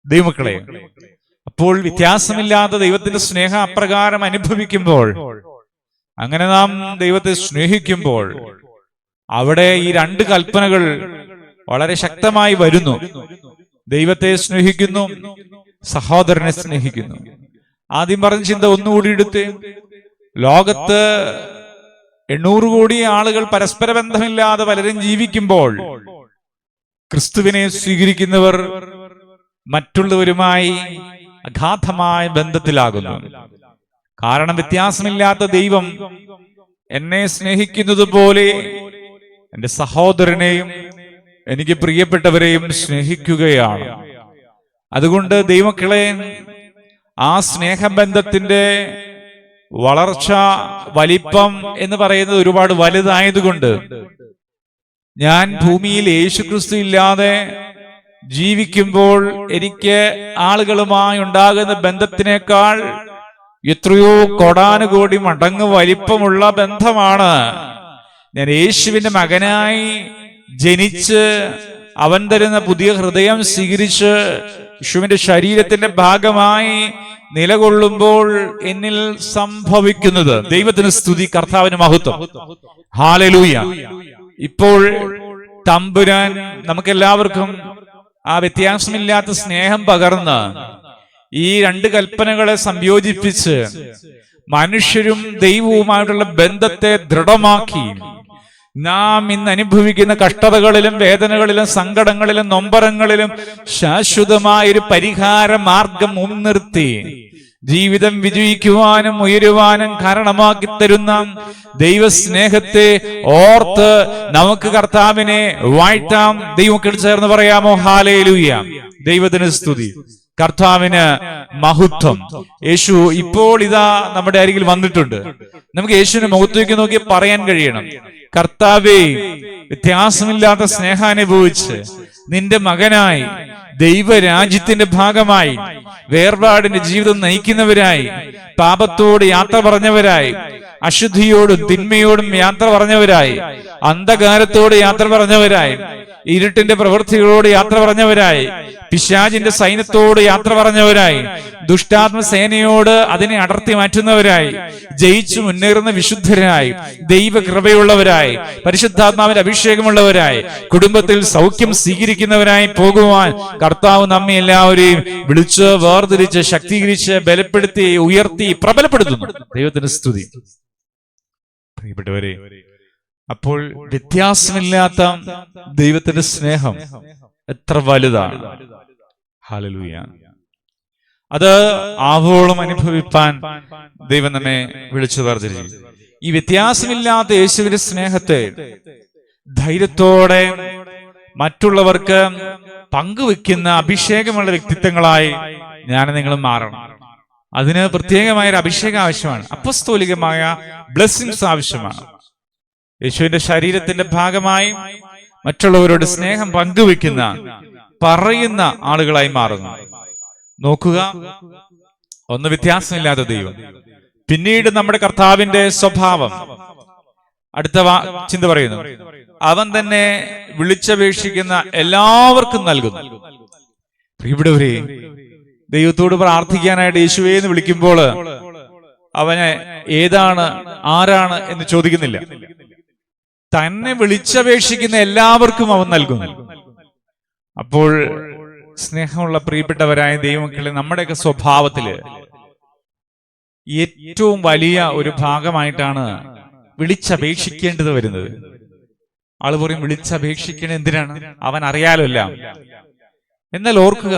ദൈവമക്കളെ, അപ്പോൾ വ്യത്യാസമില്ലാത്ത ദൈവത്തിന്റെ സ്നേഹം അപ്രകാരം അനുഭവിക്കുമ്പോൾ, അങ്ങനെ നാം ദൈവത്തെ സ്നേഹിക്കുമ്പോൾ, അവിടെ ഈ രണ്ട് കൽപ്പനകൾ വളരെ ശക്തമായി വരുന്നു. ദൈവത്തെ സ്നേഹിക്കുന്നു, സഹോദരനെ സ്നേഹിക്കുന്നു. ആദ്യം പറഞ്ഞ ചിന്ത ഒന്നുകൂടി എടുത്ത്, ലോകത്ത് 800 കോടി ആളുകൾ പരസ്പര ബന്ധമില്ലാതെ പലരും ജീവിക്കുമ്പോൾ ക്രിസ്തുവിനെ സ്വീകരിക്കുന്നവർ മറ്റുള്ളവരുമായി അഗാധമായ ബന്ധത്തിലാകുന്നു. കാരണം വ്യത്യാസമില്ലാത്ത ദൈവം എന്നെ സ്നേഹിക്കുന്നത് പോലെ എന്റെ സഹോദരനെയും എനിക്ക് പ്രിയപ്പെട്ടവരെയും സ്നേഹിക്കുകയാണ്. അതുകൊണ്ട് ദൈവമക്കളെ, ആ സ്നേഹബന്ധത്തിന്റെ വളർച്ച, വലിപ്പം എന്ന് പറയുന്നത് ഒരുപാട് വലുതായതുകൊണ്ട് ഞാൻ ഭൂമിയിൽ യേശുക്രിസ്തു ഇല്ലാതെ ജീവിക്കുമ്പോൾ എനിക്ക് ആളുകളുമായി ഉണ്ടാകുന്ന ബന്ധത്തിനേക്കാൾ എത്രയോ കോടാനുകോടി മടങ്ങ് വലിപ്പമുള്ള ബന്ധമാണ് ഞാൻ യേശുവിന്റെ മകനായി ജനിച്ച് അവൻ തരുന്ന പുതിയ ഹൃദയം സ്വീകരിച്ച് യേശുവിന്റെ ശരീരത്തിന്റെ ഭാഗമായി നിലകൊള്ളുമ്പോൾ എന്നിൽ സംഭവിക്കുന്നത്. ദൈവത്തിന് സ്തുതി, കർത്താവിന് മഹത്വം. ഹല്ലേലൂയ. ഇപ്പോൾ തമ്പുരാൻ നമുക്കെല്ലാവർക്കും ആ വ്യത്യാസമില്ലാത്ത സ്നേഹം പകർന്ന് ഈ രണ്ട് കൽപ്പനകളെ സംയോജിപ്പിച്ച് മനുഷ്യരും ദൈവവുമായിട്ടുള്ള ബന്ധത്തെ ദൃഢമാക്കി നാം ഇന്ന് അനുഭവിക്കുന്ന കഷ്ടതകളിലും വേദനകളിലും സങ്കടങ്ങളിലും നൊമ്പരങ്ങളിലും ശാശ്വതമായൊരു പരിഹാര മാർഗം മുൻനിർത്തി ജീവിതം വിജയിക്കുവാനും ഉയരുവാനും കാരണമാക്കി തരുന്ന ദൈവസ്നേഹത്തെ ഓർത്ത് നമുക്ക് കർത്താവിനെ വാഴ്ത്താം. ദൈവമക്കൾ ചേർന്ന് പറയാമോ? ഹല്ലേലൂയ. ദൈവത്തിന് സ്തുതി, കർത്താവിന് മഹത്വം. യേശു ഇപ്പോൾ ഇതാ നമ്മുടെ അരികിൽ വന്നിട്ടുണ്ട്. നമുക്ക് യേശുവിന്റെ മുഖത്തേക്ക് നോക്കി പറയാൻ കഴിയണം, കർത്താവേ, വ്യത്യാസമില്ലാത്ത സ്നേഹാനുഭവിച്ച് നിന്റെ മകനായി ദൈവരാജ്യത്തിന്റെ ഭാഗമായി വേർപാടിന്റെ ജീവിതം നയിക്കുന്നവരായി, പാപത്തോട് യാത്ര പറഞ്ഞവരായി, അശുദ്ധിയോടും തിന്മയോടും യാത്ര പറഞ്ഞവരായി, അന്ധകാരത്തോട് യാത്ര പറഞ്ഞവരായി, ഇരുട്ടിന്റെ പ്രവൃത്തികളോട് യാത്ര പറഞ്ഞവരായി, പിശാചിന്റെ സൈന്യത്തോട് യാത്ര പറഞ്ഞവരായി, ദുഷ്ടാത്മസേനയോട് അതിനെ അടർത്തി മാറ്റുന്നവരായി, ജയിച്ചു മുന്നേറുന്ന വിശുദ്ധരായി, ദൈവകൃപയുള്ളവരായി, പരിശുദ്ധാത്മാവിന്റെ അഭിഷേകമുള്ളവരായി, കുടുംബത്തിൽ സൗഖ്യം സ്വീകരിക്കുന്നവരായി പോകുവാൻ കർത്താവ് നമ്മെ എല്ലാവരെയും വിളിച്ച് വേർതിരിച്ച് ശക്തീകരിച്ച് ബലപ്പെടുത്തി ഉയർത്തി പ്രബലപ്പെടുത്തുന്നു. ദൈവത്തിന് സ്തുതി. പ്രിയപ്പെട്ടവരെ, അപ്പോൾ വ്യത്യാസമില്ലാത്ത ദൈവത്തിന്റെ സ്നേഹം എത്ര വലുതാണ്. ഹല്ലേലൂയ. അത് ആവോളം അനുഭവിപ്പാൻ ദൈവം നമ്മെ വിളിച്ചു വേർതിരിച്ചു. ഈ വ്യത്യാസമില്ലാത്ത യേശുവിന്റെ സ്നേഹത്തെ ധൈര്യത്തോടെ മറ്റുള്ളവർക്ക് പങ്കുവെക്കുന്ന അഭിഷേകമുള്ള വ്യക്തിത്വങ്ങളായി ഞാൻ നിങ്ങൾ മാറണം. അതിന് പ്രത്യേകമായ ഒരു അഭിഷേകം ആവശ്യമാണ്. അപ്പസ്തോലികമായ ബ്ലെസ്സിങ്സ് ആവശ്യമാണ്. യേശുവിന്റെ ശരീരത്തിന്റെ ഭാഗമായി മറ്റുള്ളവരോട് സ്നേഹം പങ്കുവെക്കുന്ന, പറയുന്ന ആളുകളായി മാറുന്നു. നോക്കുക, ഒന്ന് വ്യത്യാസമില്ലാത്ത ദൈവം. പിന്നീട് നമ്മുടെ കർത്താവിന്റെ സ്വഭാവം. അടുത്ത ചിന്ത പറയുന്നു, അവൻ തന്നെ വിളിച്ചപേക്ഷിക്കുന്ന എല്ലാവർക്കും നൽകുന്നു. ഇവിടെ ദൈവത്തോട് പ്രാർത്ഥിക്കാനായിട്ട് യേശുവേ എന്ന് വിളിക്കുമ്പോൾ അവനെ ഏതാണ്, ആരാണ് എന്ന് ചോദിക്കുന്നില്ല. തന്നെ വിളിച്ചപേക്ഷിക്കുന്ന എല്ലാവർക്കും അവൻ നൽകുന്നു. അപ്പോൾ സ്നേഹമുള്ള പ്രിയപ്പെട്ടവരായ ദൈവമക്കളെ, നമ്മുടെയൊക്കെ സ്വഭാവത്തില് ഏറ്റവും വലിയ ഒരു ഭാഗമായിട്ടാണ് വിളിച്ചപേക്ഷിക്കേണ്ടത് വരുന്നത്. ആള് പറയും വിളിച്ചപേക്ഷിക്കണ എന്തിനാണ്? അവൻ അറിയാലോ എല്ലാം. എന്നാൽ ഓർക്കുക,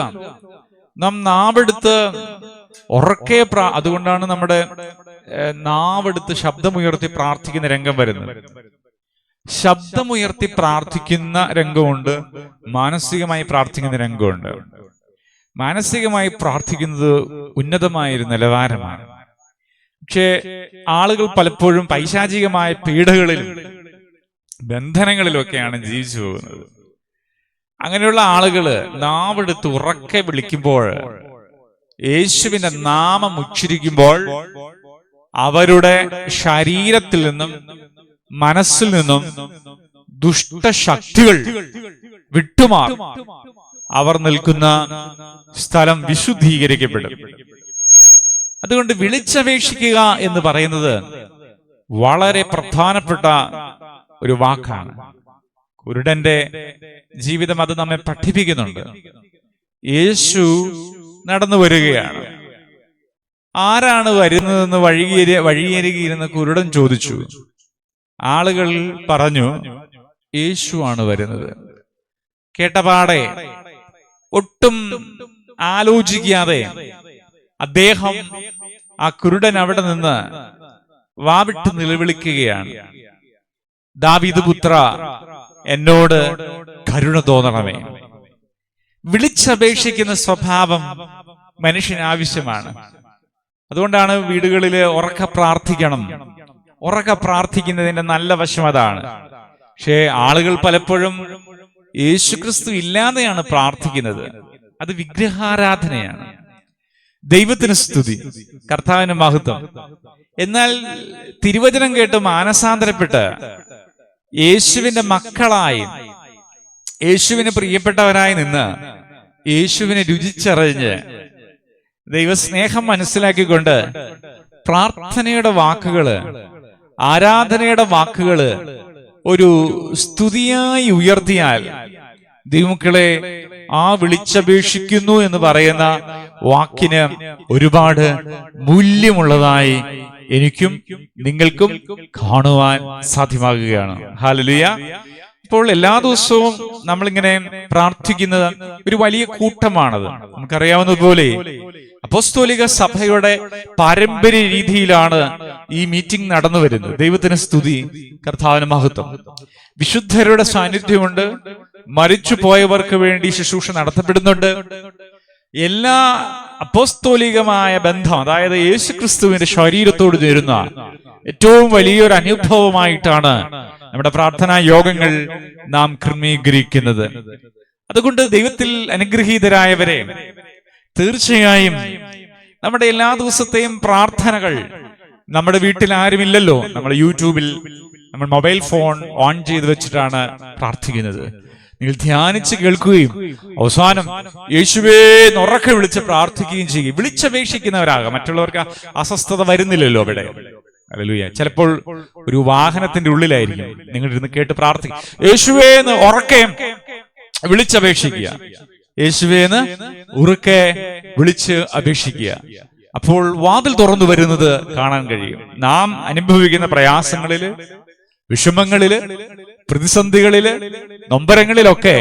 നാം നാവെടുത്ത് ഉറക്കെ അതുകൊണ്ടാണ് നമ്മുടെ നാവെടുത്ത് ശബ്ദമുയർത്തി പ്രാർത്ഥിക്കുന്ന രംഗം വരുന്നത്. ശബ്ദമുയർത്തി പ്രാർത്ഥിക്കുന്ന രംഗമുണ്ട്, മാനസികമായി പ്രാർത്ഥിക്കുന്ന രംഗമുണ്ട്. മാനസികമായി പ്രാർത്ഥിക്കുന്നത് ഉന്നതമായൊരു നിലവാരമാണ്. പക്ഷേ ആളുകൾ പലപ്പോഴും പൈശാചികമായ പീഡകളിലും ബന്ധനങ്ങളിലൊക്കെയാണ് ജീവിച്ചു പോകുന്നത്. അങ്ങനെയുള്ള ആളുകള് നാവെടുത്ത് ഉറക്കെ വിളിക്കുമ്പോൾ, യേശുവിന്റെ നാമം ഉച്ചരിക്കുമ്പോൾ, അവരുടെ ശരീരത്തിൽ നിന്നും മനസ്സിൽ നിന്നും ദുഷ്ടശക്തികൾ വിട്ടുമാറും. അവർ നിൽക്കുന്ന സ്ഥലം വിശുദ്ധീകരിക്കപ്പെടും. അതുകൊണ്ട് വിളിച്ചപേക്ഷിക്കുക എന്ന് പറയുന്നത് വളരെ പ്രധാനപ്പെട്ട ഒരു വാക്കാണ്. കുരുടന്റെ ജീവിതം അത് നമ്മെ പഠിപ്പിക്കുന്നുണ്ട്. യേശു നടന്നു വരികയാണ്. ആരാണ് വരുന്നതെന്ന് വഴിയരികിരുന്ന് കുരുടൻ ചോദിച്ചു. ആളുകൾ പറഞ്ഞു, യേശു ആണ് വരുന്നത്. കേട്ടപാടെ ഒട്ടും ആലോചിക്കാതെ അദ്ദേഹം, ആ കുരുടൻ അവിടെ നിന്ന് വാവിട്ട് നിലവിളിക്കുകയാണ്, ദാവീദ് പുത്ര, എന്നോട് കരുണ തോന്നണമേ. വിളിച്ചപേക്ഷിക്കുന്ന സ്വഭാവം മനുഷ്യന് ആവശ്യമാണ്. അതുകൊണ്ടാണ് വീടുകളിൽ ഉറക്കെ പ്രാർത്ഥിക്കണം. ഉറക്കെ പ്രാർത്ഥിക്കുന്നതിന്റെ നല്ല വശം അതാണ്. പക്ഷേ ആളുകൾ പലപ്പോഴും യേശുക്രിസ്തു ഇല്ലാതെയാണ് പ്രാർത്ഥിക്കുന്നത്. അത് വിഗ്രഹാരാധനയാണ്. ദൈവത്തിന് സ്തുതി, കർത്താവിന് മഹത്വം. എന്നാൽ തിരുവചനം കേട്ട് മാനസാന്തരപ്പെട്ട് യേശുവിന്റെ മക്കളായി, യേശുവിന് പ്രിയപ്പെട്ടവരായി നിന്ന് യേശുവിനെ രുചിച്ചറിഞ്ഞ് ദൈവസ്നേഹം മനസ്സിലാക്കിക്കൊണ്ട് പ്രാർത്ഥനയുടെ വാക്കുകള്, ആരാധനയുടെ വാക്കുകള് ഒരു സ്തുതിയായി ഉയർത്തിയാൽ, ദൈവമക്കളെ, ആ വിളിച്ചപേക്ഷിക്കുന്നു എന്ന് പറയുന്ന വാക്കിന് ഒരുപാട് മൂല്യമുള്ളതായി എനിക്കും നിങ്ങൾക്കും കാണുവാൻ സാധ്യമാകുകയാണ്. ഹല്ലേലൂയ. ഇപ്പോൾ എല്ലാ ദിവസവും നമ്മളിങ്ങനെ പ്രാർത്ഥിക്കുന്നത് ഒരു വലിയ കൂട്ടമാണത്. നമുക്കറിയാവുന്നതുപോലെ അപ്പോസ്തോലിക സഭയുടെ പാരമ്പര്യ രീതിയിലാണ് ഈ മീറ്റിംഗ് നടന്നു വരുന്നത്. ദൈവത്തിന് സ്തുതി, കർത്താവിന് മഹത്വം. വിശുദ്ധരുടെ സാന്നിധ്യമുണ്ട്. മരിച്ചു പോയവർക്ക് വേണ്ടി ശുശ്രൂഷ നടത്തപ്പെടുന്നുണ്ട്. എല്ലാ അപ്പോസ്തോലികമായ ബന്ധം, അതായത് യേശുക്രിസ്തുവിന്റെ ശരീരത്തോട് ചേരുന്ന ഏറ്റവും വലിയൊരു അനുഭവമായിട്ടാണ് നമ്മുടെ പ്രാർത്ഥനാ യോഗങ്ങൾ നാം ക്രമീകരിക്കുന്നത്. അതുകൊണ്ട് ദൈവത്തിൽ അനുഗ്രഹീതരായവരെ, തീർച്ചയായും നമ്മുടെ എല്ലാ ദിവസത്തെയും പ്രാർത്ഥനകൾ, നമ്മുടെ വീട്ടിൽ ആരുമില്ലല്ലോ, നമ്മൾ യൂട്യൂബിൽ നമ്മൾ മൊബൈൽ ഫോൺ ഓൺ ചെയ്ത് വെച്ചിട്ടാണ് പ്രാർത്ഥിക്കുന്നത്. നിങ്ങൾ ധ്യാനിച്ച് കേൾക്കുകയും അവസാനം യേശുവേ ഉറക്കെ വിളിച്ച് പ്രാർത്ഥിക്കുകയും ചെയ്യുക. വിളിച്ചപേക്ഷിക്കുന്നവരാകാം. മറ്റുള്ളവർക്ക് അസ്വസ്ഥത വരുന്നില്ലല്ലോ അവിടെ. ഹല്ലേലൂയ. ചിലപ്പോൾ ഒരു വാഹനത്തിന്റെ ഉള്ളിലായിരിക്കും നിങ്ങൾ ഇരുന്ന് കേട്ട് പ്രാർത്ഥിക്കുക. യേശുവേ എന്ന് ഉറക്കെ വിളിച്ചപേക്ഷിക്കുക. യേശുവേന്ന് ഉറക്കെ വിളിച്ച് അപേക്ഷിക്കുക. അപ്പോൾ വാതിൽ തുറന്നു വരുന്നത് കാണാൻ കഴിയും. നാം അനുഭവിക്കുന്ന പ്രയാസങ്ങളില്, വിഷമങ്ങളില്, പ്രതിസന്ധികളില്, നൊമ്പരങ്ങളിലൊക്കെ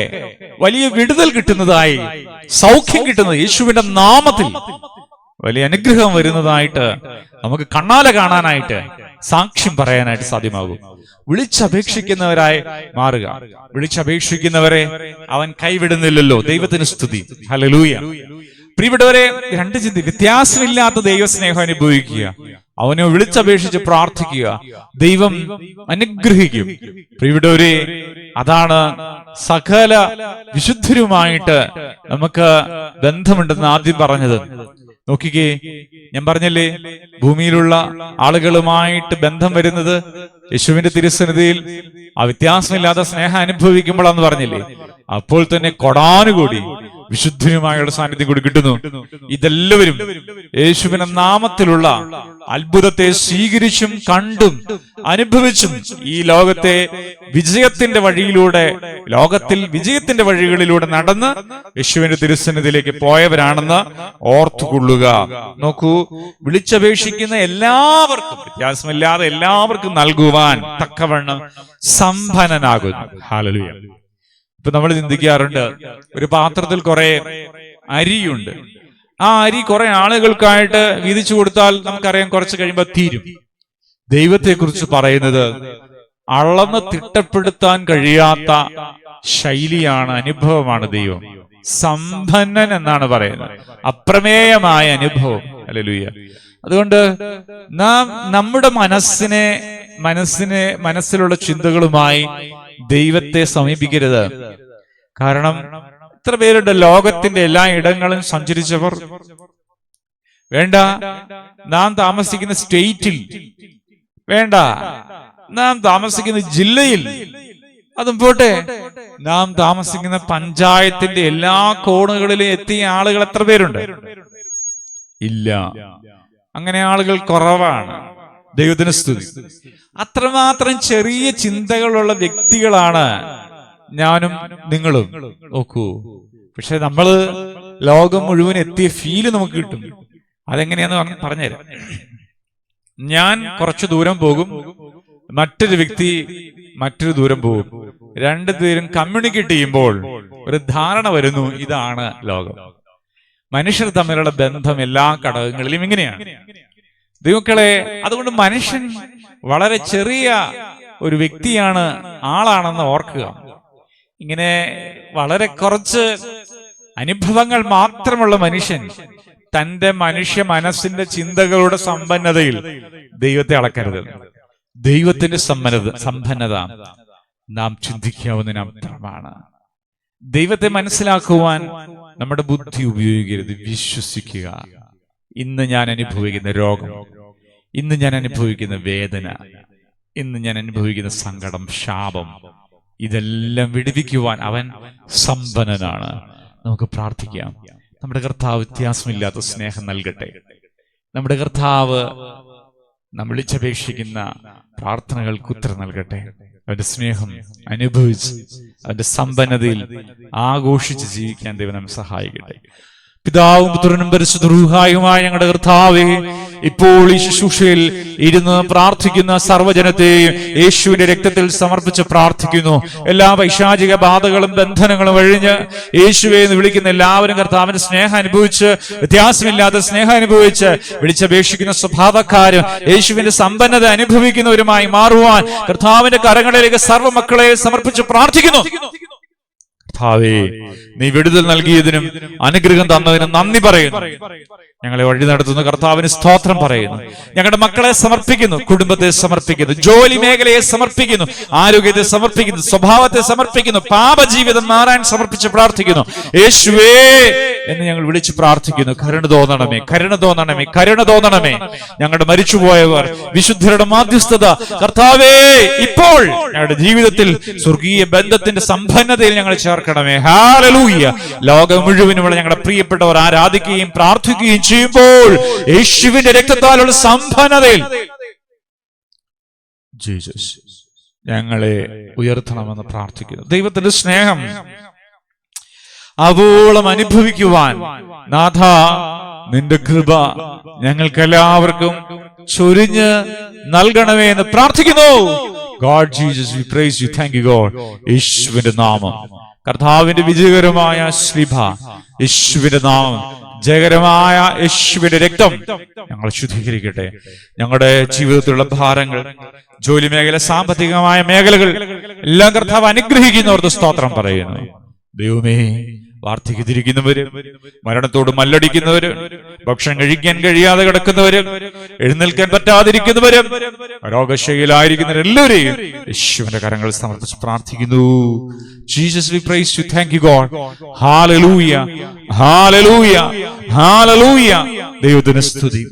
വലിയ വിടുതൽ കിട്ടുന്നതായി, സൗഖ്യം കിട്ടുന്നത് യേശുവിന്റെ നാമത്തിൽ വലിയ അനുഗ്രഹം വരുന്നതായിട്ട് നമുക്ക് കണ്ണാലെ കാണാനായിട്ട്, സാക്ഷ്യം പറയാനായിട്ട് സാധ്യമാകും. വിളിച്ചപേക്ഷിക്കുന്നവരായി മാറുക. വിളിച്ചപേക്ഷിക്കുന്നവരെ അവൻ കൈവിടുന്നില്ലല്ലോ. ദൈവത്തിന് സ്തുതി. ഹല്ലേലൂയ. പ്രിയപ്പെട്ടവരെ, രണ്ട് ചിന്ത, വ്യത്യാസമില്ലാത്ത ദൈവസ്നേഹം അനുഭവിക്കുക, അവനെ വിളിച്ചപേക്ഷിച്ച് പ്രാർത്ഥിക്കുക, ദൈവം അനുഗ്രഹിക്കും. പ്രിയപ്പെട്ടവരെ, അതാണ് സകല വിശുദ്ധരുമായിട്ട് നമുക്ക് ബന്ധമുണ്ടെന്ന് ആദ്യം പറഞ്ഞത്. നോക്കിക്കേ, ഞാൻ പറഞ്ഞല്ലേ, ഭൂമിയിലുള്ള ആളുകളുമായിട്ട് ബന്ധം വരുന്നത് യേശുവിന്റെ തിരുസന്നിധിയിൽ ആ വ്യത്യാസമില്ലാത്ത സ്നേഹം അനുഭവിക്കുമ്പോഴാന്ന് പറഞ്ഞില്ലേ. അപ്പോൾ തന്നെ കൊടാനുകൂടി വിശുദ്ധനുമായുള്ള സാന്നിധ്യം കൂടി കിട്ടുന്നു. ഇതെല്ലാവരും യേശുവിന്റെ നാമത്തിലുള്ള അത്ഭുതത്തെ സ്വീകരിച്ചും കണ്ടും അനുഭവിച്ചും ഈ ലോകത്തെ വിജയത്തിന്റെ വഴിയിലൂടെ, ലോകത്തിൽ വിജയത്തിന്റെ വഴികളിലൂടെ നടന്ന് യേശുവിന്റെ തിരുസന്നിധിയിലേക്ക് പോയവരാണെന്ന് ഓർത്തുകൊള്ളുക. നോക്കൂ, വിളിച്ചപേക്ഷിക്കുന്ന എല്ലാവർക്കും, വ്യത്യാസമില്ലാതെ എല്ലാവർക്കും നൽകുവാൻ തക്കവണ്ണം സമ്പന്നനാകുന്നു. ഹല്ലേലൂയ. ഇപ്പൊ നമ്മൾ ചിന്തിക്കാറുണ്ട്, ഒരു പാത്രത്തിൽ കുറെ അരിയുണ്ട്, ആ അരി കുറെ ആളുകൾക്കായിട്ട് വീതിച്ചു കൊടുത്താൽ നമുക്കറിയാം കുറച്ച് കഴിയുമ്പോൾ തീരും. ദൈവത്തെക്കുറിച്ച് പറയുന്നത് അളന്ന് തിട്ടപ്പെടുത്താൻ കഴിയാത്ത ശൈലിയാണ്, അനുഭവമാണ് ദൈവം. സമ്പന്നൻ എന്നാണ് പറയുന്നത്, അപ്രമേയമായ അനുഭവം. ഹല്ലേലൂയ. അതുകൊണ്ട് നാം നമ്മുടെ മനസ്സിലുള്ള ചിന്തകളുമായി ദൈവത്തെ സമീപിക്കരുത്. കാരണം എത്ര പേരുണ്ട് ലോകത്തിന്റെ എല്ലാ ഇടങ്ങളും സഞ്ചരിച്ചവർ. വേണ്ട, നാം താമസിക്കുന്ന സ്റ്റേറ്റിൽ, വേണ്ട നാം താമസിക്കുന്ന ജില്ലയിൽ, അതും പോട്ടെ, നാം താമസിക്കുന്ന പഞ്ചായത്തിന്റെ എല്ലാ കോണുകളിലും എത്തിയ ആളുകൾ എത്ര പേരുണ്ട്? ഇല്ല, അങ്ങനെ ആളുകൾ കുറവാണ്. ദൈവത്തിന് സ്തുതി. അത്രമാത്രം ചെറിയ ചിന്തകളുള്ള വ്യക്തികളാണ് ഞാനും നിങ്ങളും. നോക്കൂ, പക്ഷെ നമ്മള് ലോകം മുഴുവൻ എത്തിയ ഫീല് നമുക്ക് കിട്ടും. അതെങ്ങനെയാന്ന് പറഞ്ഞുതരാം. ഞാൻ കുറച്ചു ദൂരം പോകും, മറ്റൊരു വ്യക്തി മറ്റൊരു ദൂരം പോകും. രണ്ടുപേരും കമ്മ്യൂണിക്കേറ്റ് ചെയ്യുമ്പോൾ ഒരു ധാരണ വരുന്നു, ഇതാണ് ലോകം. മനുഷ്യർ തമ്മിലുള്ള ബന്ധം എല്ലാ ഘടകങ്ങളിലും ഇങ്ങനെയാണ് ദൈവക്കളെ. അതുകൊണ്ട് മനുഷ്യൻ വളരെ ചെറിയ ഒരു വ്യക്തിയാണ്, ആളാണെന്ന് ഓർക്കുക. ഇങ്ങനെ വളരെ കുറച്ച് അനുഭവങ്ങൾ മാത്രമുള്ള മനുഷ്യൻ തന്റെ മനുഷ്യ മനസ്സിന്റെ ചിന്തകളുടെ സമ്പന്നതയിൽ ദൈവത്തെ അളക്കരുത്. ദൈവത്തിന്റെ സമ്പന്നത നാം ചിന്തിക്കാവുന്നതിന് അപ്പുറമാണ്. ദൈവത്തെ മനസ്സിലാക്കുവാൻ നമ്മുടെ ബുദ്ധി ഉപയോഗിക്കരുത്. വിശ്വസിക്കുക. ഇന്ന് ഞാൻ അനുഭവിക്കുന്ന രോഗം, ഇന്ന് ഞാൻ അനുഭവിക്കുന്ന വേദന, ഇന്ന് ഞാൻ അനുഭവിക്കുന്ന സങ്കടം, ശാപം, ഇതെല്ലാം വിടുവിക്കുവാൻ അവൻ സമ്പന്നനാണ്. നമുക്ക് പ്രാർത്ഥിക്കാം. നമ്മുടെ കർത്താവ് വ്യത്യാസമില്ലാത്ത സ്നേഹം നൽകട്ടെ. നമ്മുടെ കർത്താവ് നാം വിളിച്ചപേക്ഷിക്കുന്ന പ്രാർത്ഥനകൾക്ക് ഉത്തരം നൽകട്ടെ. അവന്റെ സ്നേഹം അനുഭവിച്ച് അവന്റെ സമ്പന്നതയിൽ ആഘോഷിച്ച് ജീവിക്കാൻ ദൈവം നമ്മെ സഹായിക്കട്ടെ. പിതാവും പുത്രനും പരിശുദ്ധ റൂഹായുമായ ഞങ്ങളുടെ കർത്താവേ, ഇപ്പോൾ ഈ ശുശ്രൂഷയിൽ ഇരുന്ന് പ്രാർത്ഥിക്കുന്ന സർവ്വജനത്തെയും യേശുവിന്റെ രക്തത്തിൽ സമർപ്പിച്ച് പ്രാർത്ഥിക്കുന്നു. എല്ലാ പൈശാചിക ബാധകളും ബന്ധനങ്ങളും ഒഴിഞ്ഞ് യേശുവെ എന്ന് വിളിക്കുന്ന എല്ലാവരും കർത്താവിന്റെ സ്നേഹം അനുഭവിച്ച്, വ്യത്യാസമില്ലാത്ത സ്നേഹം അനുഭവിച്ച്, വിളിച്ചപേക്ഷിക്കുന്ന സ്വഭാവക്കാരും യേശുവിന്റെ സമ്പന്നത അനുഭവിക്കുന്നവരുമായി മാറുവാൻ കർത്താവിന്റെ കരങ്ങളിലേക്ക് സർവ്വ മക്കളെ സമർപ്പിച്ച് പ്രാർത്ഥിക്കുന്നു. കർത്താവേ, നീ വിടുതൽ നൽകിയതിനും അനുഗ്രഹം തന്നതിനും നന്ദി പറയുന്നു. ഞങ്ങളെ വഴി നടത്തുന്ന കർത്താവിന് സ്തോത്രം പറയുന്നു. ഞങ്ങളുടെ മക്കളെ സമർപ്പിക്കുന്നു, കുടുംബത്തെ സമർപ്പിക്കുന്നു, ജോലി മേഖലയെ സമർപ്പിക്കുന്നു, ആരോഗ്യത്തെ സമർപ്പിക്കുന്നു, സ്വഭാവത്തെ സമർപ്പിക്കുന്നു, പാപജീവിതം മാറാൻ സമർപ്പിച്ച് പ്രാർത്ഥിക്കുന്നു. യേശുവേ എന്ന് ഞങ്ങൾ വിളിച്ച് പ്രാർത്ഥിക്കുന്നു. കരുണ തോന്നണമേ, കരുണ തോന്നണമേ, കരുണ തോന്നണമേ. ഞങ്ങളുടെ മരിച്ചുപോയവർ വിശുദ്ധരുടെ മാധ്യസ്ഥത കർത്താവേ ഇപ്പോൾ ഞങ്ങളുടെ ജീവിതത്തിൽ സ്വർഗീയ ബന്ധത്തിന്റെ സമ്പന്നതയിൽ ഞങ്ങൾ ചേർക്കണമേ. ഹല്ലേലൂയ. ലോകം മുഴുവനുമുള്ള ഞങ്ങളുടെ പ്രിയപ്പെട്ടവർ ആരാധിക്കുകയും പ്രാർത്ഥിക്കുകയും ചെയ്യുമ്പോൾ യേശുവിന്റെ രക്തത്താലുള്ള സമ്പന്നതയിൽ ജീസസ് ഞങ്ങളെ ഉയർത്തണമെന്ന് പ്രാർത്ഥിക്കുന്നു. ദൈവത്തിന്റെ സ്നേഹം അവോളം അനുഭവിക്കുവാൻ നാഥ നിന്റെ കൃപ ഞങ്ങൾക്കെല്ലാവർക്കും ചൊരിഞ്ഞ് നൽകണമേ എന്ന് പ്രാർത്ഥിക്കുന്നു. God Jesus, we praise you. Thank you God. യേശുവിന്റെ നാമം, കർത്താവിന്റെ വിജയകരമായ ശ്ലീബ, യേശുവിന്റെ നാമം, ജയകരമായ യേശുവിന്റെ രക്തം ഞങ്ങൾ ശുദ്ധീകരിക്കട്ടെ. ഞങ്ങളുടെ ജീവിതത്തിലുള്ള ഭാരങ്ങൾ, ജോലി മേഖല, സാമ്പത്തികമായ മേഖലകൾ എല്ലാം കർത്താവ് അനുഗ്രഹിക്കുന്നവർക്ക് സ്തോത്രം പറയുന്നു. ദൈവമേ, വാർദ്ധക്യത്തിരിക്കുന്നവര്, മരണത്തോട് മല്ലടിക്കുന്നവര്, ഭക്ഷണം കഴിക്കാൻ കഴിയാതെ കിടക്കുന്നവരും, എഴുന്നേൽക്കാൻ പറ്റാതിരിക്കുന്നവരും, രോഗശൈലിയിലായിരിക്കുന്നവരെല്ലാവരെയും യേശുവിന്റെ കരങ്ങൾ സമർപ്പിച്ച് പ്രാർത്ഥിക്കുന്നു. Jesus, we praise you. Thank you God. Hallelujah. Hallelujah. Hallelujah. ദൈവത്തിന് സ്തുതി.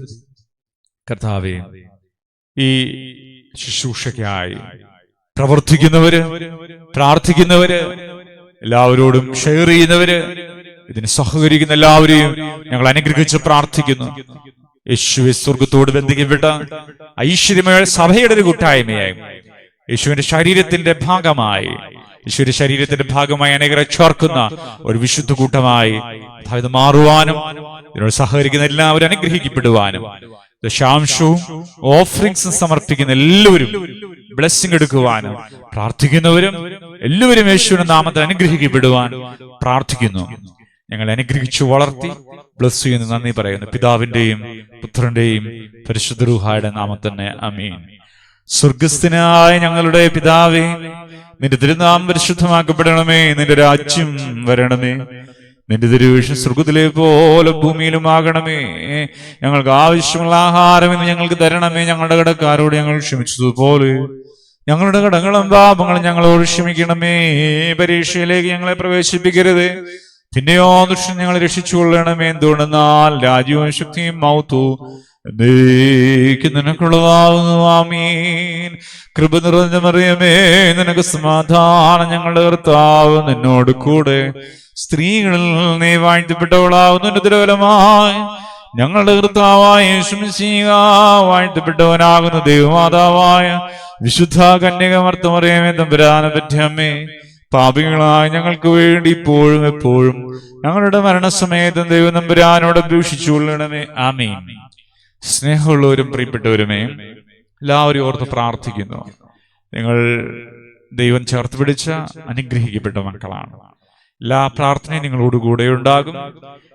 കർത്താവേ, ഈ ശുശ്രൂഷയ്ക്കായി പ്രവർത്തിക്കുന്നവര്, പ്രാർത്ഥിക്കുന്നവര്, എല്ലാവരോടും ഷെയർ ചെയ്യുന്നവര്, ഇതിന് സഹകരിക്കുന്ന എല്ലാവരെയും ഞങ്ങൾ അനുഗ്രഹിച്ച് പ്രാർത്ഥിക്കുന്നു. യേശുവെ സ്വർഗത്തോട് ബന്ധിക്കപ്പെട്ട ഐശ്വര്യമായ സഭയുടെ ഒരു കൂട്ടായ്മയായി, യേശുവിന്റെ ശരീരത്തിന്റെ ഭാഗമായി, യേശുവിന്റെ ശരീരത്തിന്റെ ഭാഗമായി അനേകരെ ചേർക്കുന്ന ഒരു വിശുദ്ധ കൂട്ടമായി ഇത് മാറുവാനും ഇതിനോട് സഹകരിക്കുന്ന എല്ലാവരും അനുഗ്രഹിക്കപ്പെടുവാനും, ദശാംശവും ഓഫറിങ്സും സമർപ്പിക്കുന്ന എല്ലാവരും ബ്ലെസ്സിംഗ് എടുക്കുവാനും പ്രാർത്ഥിക്കുന്നവരും എല്ലാവരും യേശുവിന്റെ നാമത്തിൽ അനുഗ്രഹിക്കപ്പെടുവാൻ പ്രാർത്ഥിക്കുന്നു. ഞങ്ങളെ അനുഗ്രഹിച്ചു വളർത്തി ബ്ലസ് ചെയ്യുന്നു, നന്ദി പറയുന്നു. പിതാവിന്റെയും പുത്രന്റെയും പരിശുദ്ധ റൂഹായുടെ നാമത്തിൽ തന്നെ ആമീൻ. സ്വർഗസ്ഥനായ ഞങ്ങളുടെ പിതാവേ, നിന്റെ തിരുനാമം പരിശുദ്ധമാക്കപ്പെടണമേ. നിന്റെ രാജ്യം വരണമേ. നിന്റെ തിരുവിഷ്ടം സ്വർഗത്തിലെ പോലെ ഭൂമിയിലുമാകണമേ. ഞങ്ങൾക്ക് ആവശ്യമുള്ള ആഹാരം ഇന്ന് ഞങ്ങൾക്ക് തരണമേ. ഞങ്ങളുടെ കടക്കാരോട് ഞങ്ങൾ ക്ഷമിച്ചതുപോലെ ഞങ്ങളുടെ കടങ്ങളും പാപങ്ങളും ഞങ്ങളോട് ക്ഷമിക്കണമേ. പരീക്ഷയിലേക്ക് ഞങ്ങളെ പ്രവേശിപ്പിക്കരുത്, പിന്നെയോ ദുഷ്ടൻ ഞങ്ങളെ രക്ഷിച്ചുകൊള്ളണമേ. എന്തുകൊണ്ടെന്നാൽ രാജ്യവും ശക്തിയും മൗത്തും നിനക്കുള്ളതാവുന്നു. ആമീൻ. കൃപ നിറഞ്ഞ മറിയമേ, നിനക്ക് സമാധാനം. ഞങ്ങളുടെ കർത്താവ് നിന്നോട് കൂടെ സ്ത്രീകളിൽ നീ വാഴ്ത്തപ്പെട്ടവളാവുന്നു. ദുരഫലമായി ഞങ്ങളുടെ കർത്താവായ യേശു മിശിഹ വാഴ്ത്തപ്പെട്ടവനാകുന്നു. ദൈവമാതാവായ വിശുദ്ധ കന്യകമർത്തമറിയമേ, തമ്പുരാനെ പറ്റി അമ്മേ, പാപികളായ ഞങ്ങൾക്ക് വേണ്ടി ഇപ്പോഴും എപ്പോഴും ഞങ്ങളുടെ മരണസമയത്തും ദൈവം തമ്പുരാനോട് അപേക്ഷിച്ചുകൊള്ളണമേ. ആമീൻ. സ്നേഹമുള്ളവരും പ്രിയപ്പെട്ടവരുമേ, എല്ലാവരും ഓർത്ത് പ്രാർത്ഥിക്കുന്നു. നിങ്ങൾ ദൈവം ചേർത്ത് പിടിച്ച അനുഗ്രഹിക്കപ്പെട്ട മക്കളാണ്. എല്ലാ പ്രാർത്ഥനയും നിങ്ങളോടുകൂടെ ഉണ്ടാകും.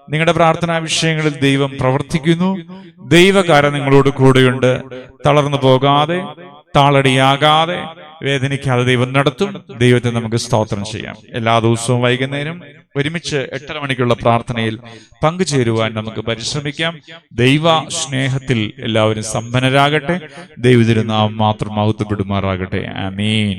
നിങ്ങളുടെ പ്രാർത്ഥനാ വിഷയങ്ങളിൽ ദൈവം പ്രവർത്തിക്കുന്നു. ദൈവകാരം നിങ്ങളോട് കൂടെയുണ്ട്. തളർന്നു പോകാതെ, താളടിയാകാതെ, വേദനിക്കാതെ ദൈവം നടത്തും. ദൈവത്തെ നമുക്ക് സ്തോത്രം ചെയ്യാം. എല്ലാ ദിവസവും വൈകുന്നേരം ഒരുമിച്ച് 8:30 മണിക്കുള്ള പ്രാർത്ഥനയിൽ പങ്കുചേരുവാൻ നമുക്ക് പരിശ്രമിക്കാം. ദൈവ സ്നേഹത്തിൽ എല്ലാവരും സമ്പന്നരാകട്ടെ. ദൈവത്തിൻ്റെ നാമം മാത്രം മഹത്വപ്പെടുമാറാകട്ടെ. ആമീൻ.